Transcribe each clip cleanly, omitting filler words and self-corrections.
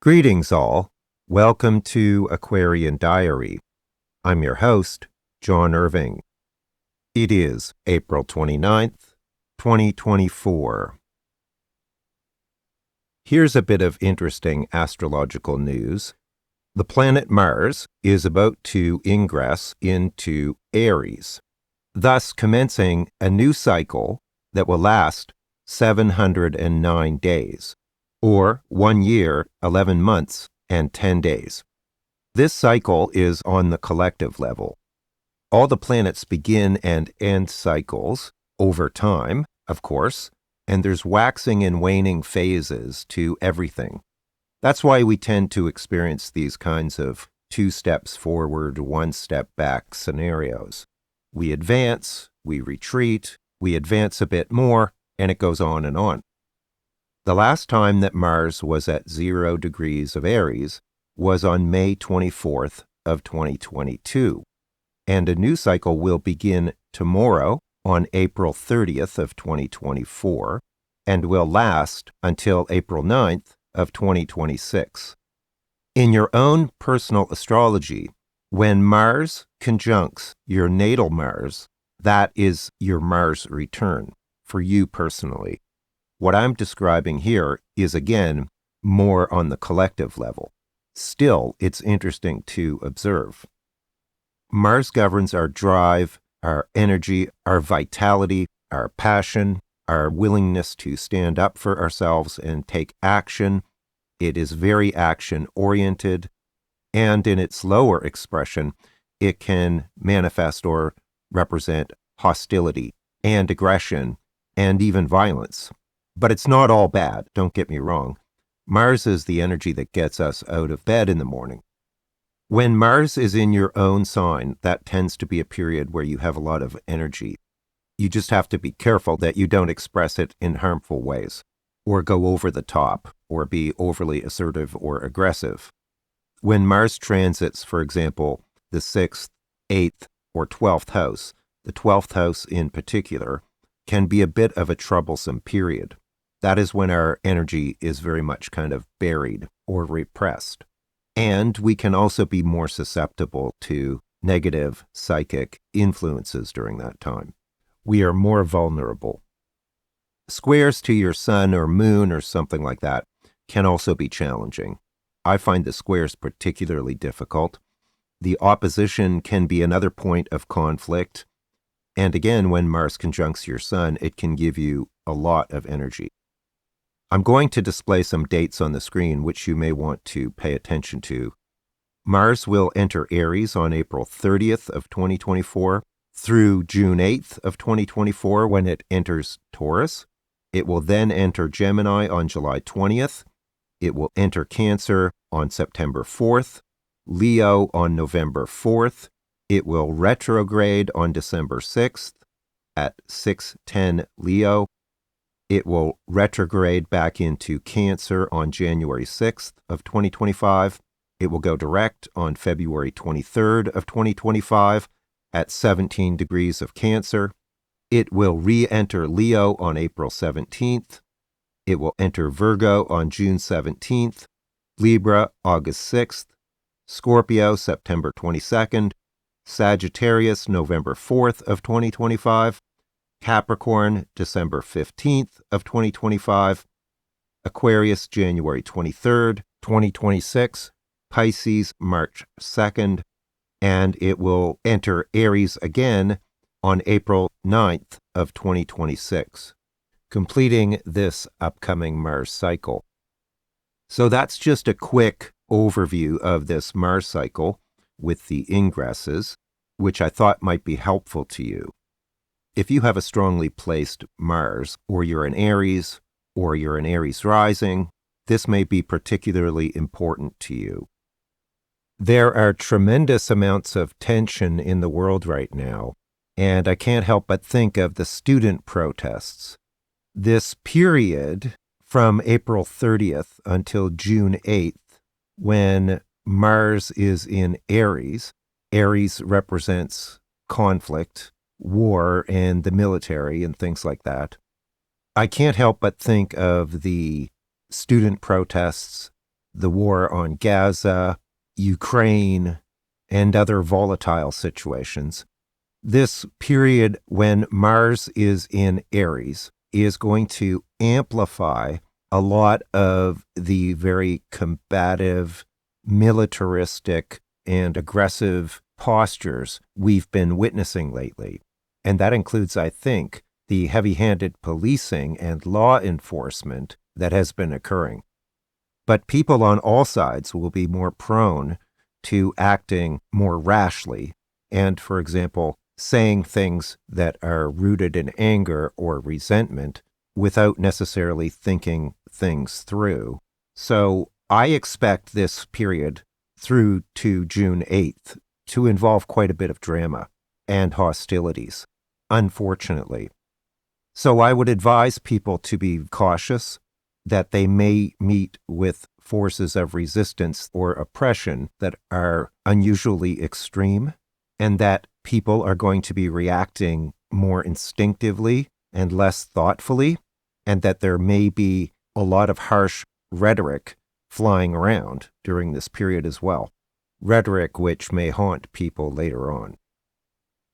Greetings all. Welcome to Aquarian Diary. I'm your host, John Irving. It is April 29th, 2024. Here's a bit of interesting astrological news. The planet Mars is about to ingress into Aries, thus commencing a new cycle that will last 709 days. Or 1 year, 11 months, and 10 days. This cycle is on the collective level. All the planets begin and end cycles over time, of course, and there's waxing and waning phases to everything. That's why we tend to experience these kinds of 2 steps forward, 1 step back scenarios. We advance, we retreat, we advance a bit more, and it goes on and on. The last time that Mars was at 0 degrees of Aries was on May 24th of 2022, and a new cycle will begin tomorrow on April 30th of 2024 and will last until April 9th of 2026. In your own personal astrology, when Mars conjuncts your natal Mars, that is your Mars return for you personally. What I'm describing here is, again, more on the collective level. Still, it's interesting to observe. Mars governs our drive, our energy, our vitality, our passion, our willingness to stand up for ourselves and take action. It is very action-oriented, and in its lower expression, it can manifest or represent hostility and aggression and even violence. But it's not all bad, don't get me wrong. Mars is the energy that gets us out of bed in the morning. When Mars is in your own sign, that tends to be a period where you have a lot of energy. You just have to be careful that you don't express it in harmful ways, or go over the top, or be overly assertive or aggressive. When Mars transits, for example, the 6th, 8th, or 12th house, the 12th house in particular, can be a bit of a troublesome period. That is when our energy is very much kind of buried or repressed. And we can also be more susceptible to negative psychic influences during that time. We are more vulnerable. Squares to your sun or moon or something like that can also be challenging. I find the squares particularly difficult. The opposition can be another point of conflict. And again, when Mars conjuncts your sun, it can give you a lot of energy. I'm going to display some dates on the screen which you may want to pay attention to. Mars will enter Aries on April 30th of 2024 through June 8th of 2024 when it enters Taurus. It will then enter Gemini on July 20th. It will enter Cancer on September 4th, Leo on November 4th. It will retrograde on December 6th at 6:10 Leo. It will retrograde back into Cancer on January 6th of 2025. It will go direct on February 23rd of 2025 at 17 degrees of Cancer. It will re-enter Leo on April 17th. It will enter Virgo on June 17th, Libra August 6th, Scorpio September 22nd, Sagittarius November 4th of 2025, Capricorn December 15th of 2025, Aquarius January 23rd, 2026, Pisces March 2nd, and it will enter Aries again on April 9th of 2026, completing this upcoming Mars cycle. So that's just a quick overview of this Mars cycle with the ingresses, which I thought might be helpful to you. If you have a strongly placed Mars, or you're an Aries, or you're an Aries rising, this may be particularly important to you. There are tremendous amounts of tension in the world right now, and I can't help but think of the student protests. This period from April 30th until June 8th, when Mars is in Aries. Aries represents conflict, war, and the military and things like that. I can't help but think of the student protests the war on Gaza, Ukraine, and other volatile situations. This period when Mars is in Aries is going to amplify a lot of the very combative, militaristic, and aggressive postures we've been witnessing lately. And that includes, I think, the heavy-handed policing and law enforcement that has been occurring. But people on all sides will be more prone to acting more rashly and, for example, saying things that are rooted in anger or resentment without necessarily thinking things through. So I expect this period through to June 8th to involve quite a bit of drama and hostilities, unfortunately. So I would advise people to be cautious that they may meet with forces of resistance or oppression that are unusually extreme, and that people are going to be reacting more instinctively and less thoughtfully, and that there may be a lot of harsh rhetoric flying around during this period as well, rhetoric which may haunt people later on.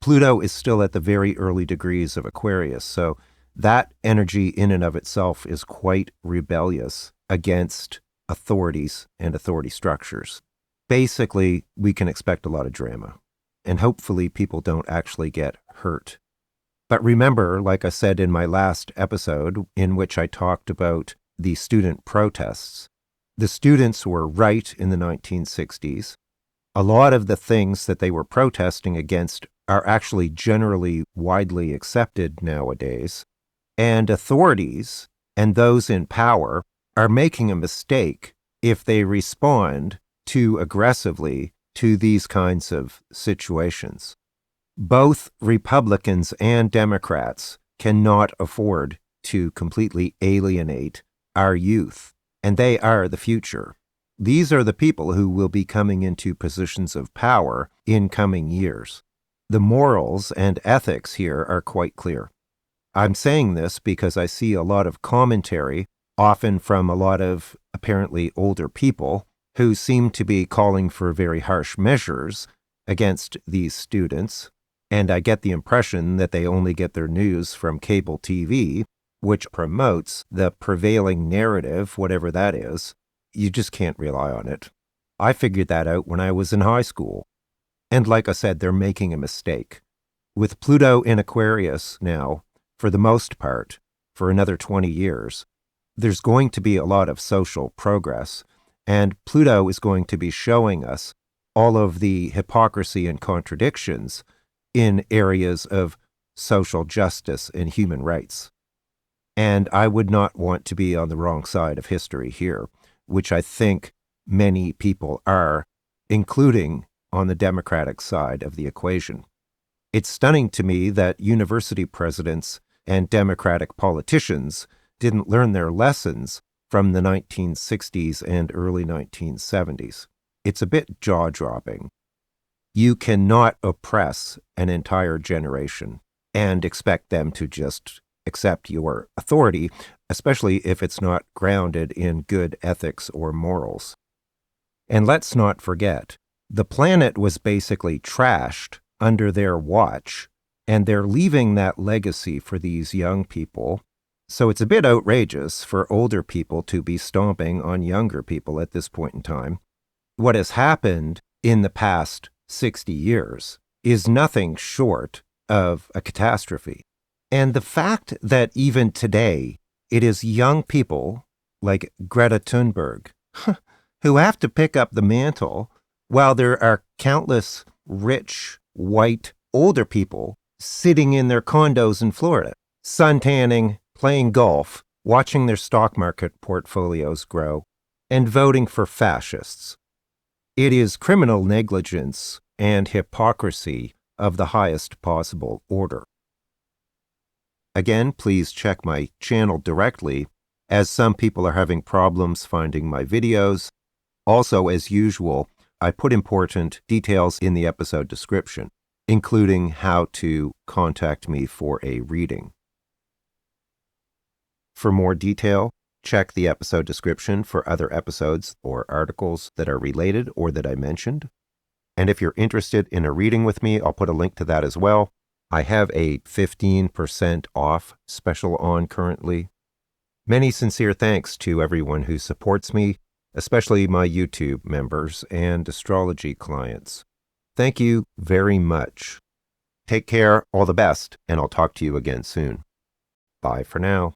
Pluto is still at the very early degrees of Aquarius, so that energy in and of itself is quite rebellious against authorities and authority structures. Basically, we can expect a lot of drama, and hopefully people don't actually get hurt. But remember, like I said in my last episode, in which I talked about the student protests, the students were right in the 1960s. A lot of the things that they were protesting against are actually generally widely accepted nowadays. And authorities and those in power are making a mistake if they respond too aggressively to these kinds of situations. Both Republicans and Democrats cannot afford to completely alienate our youth, and they are the future. These are the people who will be coming into positions of power in coming years. The morals and ethics here are quite clear. I'm saying this because I see a lot of commentary, often from a lot of apparently older people, who seem to be calling for very harsh measures against these students, and I get the impression that they only get their news from cable TV, which promotes the prevailing narrative, whatever that is. You just can't rely on it. I figured that out when I was in high school. And like I said, they're making a mistake. With Pluto in Aquarius now, for the most part, for another 20 years, there's going to be a lot of social progress, and Pluto is going to be showing us all of the hypocrisy and contradictions in areas of social justice and human rights. And I would not want to be on the wrong side of history here, which I think many people are, including on the Democratic side of the equation. It's stunning to me that university presidents and Democratic politicians didn't learn their lessons from the 1960s and early 1970s. It's a bit jaw-dropping. You cannot oppress an entire generation and expect them to just accept your authority, especially if it's not grounded in good ethics or morals. And let's not forget, the planet was basically trashed under their watch, and they're leaving that legacy for these young people. So it's a bit outrageous for older people to be stomping on younger people at this point in time. What has happened in the past 60 years is nothing short of a catastrophe. And the fact that even today it is young people like Greta Thunberg who have to pick up the mantle while there are countless rich, white, older people sitting in their condos in Florida, suntanning, playing golf, watching their stock market portfolios grow, and voting for fascists. It is criminal negligence and hypocrisy of the highest possible order. Again, please check my channel directly, as some people are having problems finding my videos. Also, as usual, I put important details in the episode description, including how to contact me for a reading. For more detail, Check the episode description for other episodes or articles that are related or that I mentioned. And if you're interested in a reading with me, I'll put a link to that as well. I have a 15% off special on currently. Many sincere thanks to everyone who supports me, especially my YouTube members and astrology clients. Thank you very much. Take care, all the best, and I'll talk to you again soon. Bye for now.